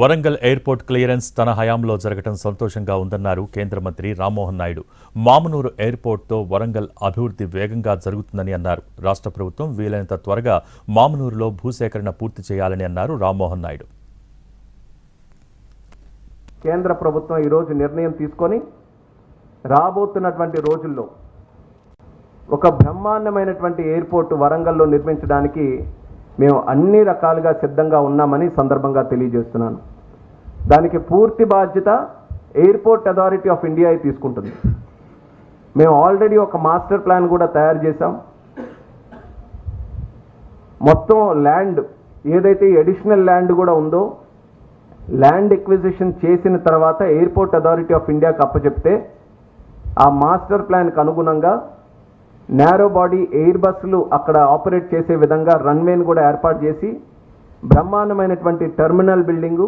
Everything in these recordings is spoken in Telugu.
వరంగల్ ఎయిర్పోర్ట్ క్లియరెన్స్ తన హయాంలో జరగడం సంతోషంగా ఉందన్నారు కేంద్ర మంత్రి రామ్మోహన్ నాయుడు. మామునూరు ఎయిర్పోర్ట్తో వరంగల్ అభివృద్ధి వేగంగా జరుగుతుందని అన్నారు. రాష్ట్ర ప్రభుత్వం వీలైనంత త్వరగా మామునూరులో భూసేకరణ పూర్తి చేయాలని అన్నారు రామ్మోహన్ నాయుడు. కేంద్ర ప్రభుత్వం ఈరోజు నిర్ణయం తీసుకొని రాబోతున్నటువంటి రోజుల్లో ఒక బ్రహ్మాండమైనటువంటి ఎయిర్పోర్ట్ వరంగల్లో నిర్మించడానికి మేము అన్ని రకాలుగా సిద్ధంగా ఉన్నామని సందర్భంగా తెలియజేస్తున్నాను. దానికి పూర్తి బాధ్యత ఎయిర్పోర్ట్ అథారిటీ ఆఫ్ ఇండియా తీసుకుంటుంది. మేము ఆల్రెడీ ఒక మాస్టర్ ప్లాన్ కూడా తయారు చేశాం. మొత్తం ల్యాండ్ ఏదైతే అడిషనల్ ల్యాండ్ కూడా ఉందో ల్యాండ్ ఎక్విజిషన్ చేసిన తర్వాత ఎయిర్పోర్ట్ అథారిటీ ఆఫ్ ఇండియాకి అప్పచెప్తే ఆ మాస్టర్ ప్లాన్కి అనుగుణంగా నేరో బాడీ ఎయిర్ బస్సులు అక్కడ ఆపరేట్ చేసే విధంగా రన్వేని కూడా ఏర్పాటు చేసి బ్రహ్మాండమైనటువంటి terminal building,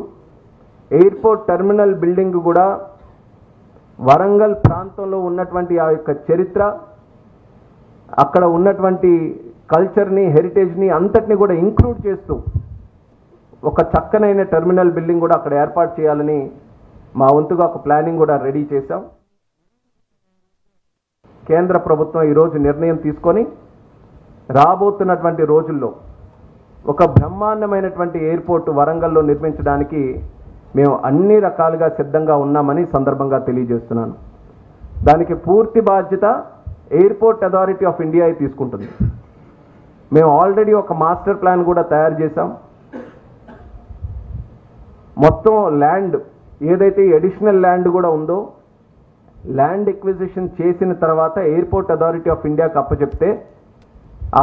airport terminal building కూడా వరంగల్ ప్రాంతంలో ఉన్నటువంటి ఆ యొక్క చరిత్ర, అక్కడ ఉన్నటువంటి కల్చర్ని, హెరిటేజ్ని అంతటిని కూడా ఇంక్లూడ్ చేస్తూ ఒక చక్కనైన టెర్మినల్ బిల్డింగ్ కూడా అక్కడ ఏర్పాటు చేయాలని మా వంతుగా ఒక ప్లానింగ్ కూడా రెడీ చేశాం. కేంద్ర ప్రభుత్వం ఈరోజు నిర్ణయం తీసుకొని రాబోతున్నటువంటి రోజుల్లో ఒక బ్రహ్మాండమైనటువంటి ఎయిర్పోర్ట్ వరంగల్లో నిర్మించడానికి మేము అన్ని రకాలుగా సిద్ధంగా ఉన్నామని సందర్భంగా తెలియజేస్తున్నాను. దానికి పూర్తి బాధ్యత ఎయిర్పోర్ట్ అథారిటీ ఆఫ్ ఇండియా తీసుకుంటుంది. మేము ఆల్రెడీ ఒక మాస్టర్ ప్లాన్ కూడా తయారు చేశాం. మొత్తం ల్యాండ్ ఏదైతే అడిషనల్ ల్యాండ్ కూడా ఉందో ల్యాండ్ ఎక్విజిషన్ చేసిన తర్వాత ఎయిర్పోర్ట్ అథారిటీ ఆఫ్ ఇండియాకి అప్పచెప్తే ఆ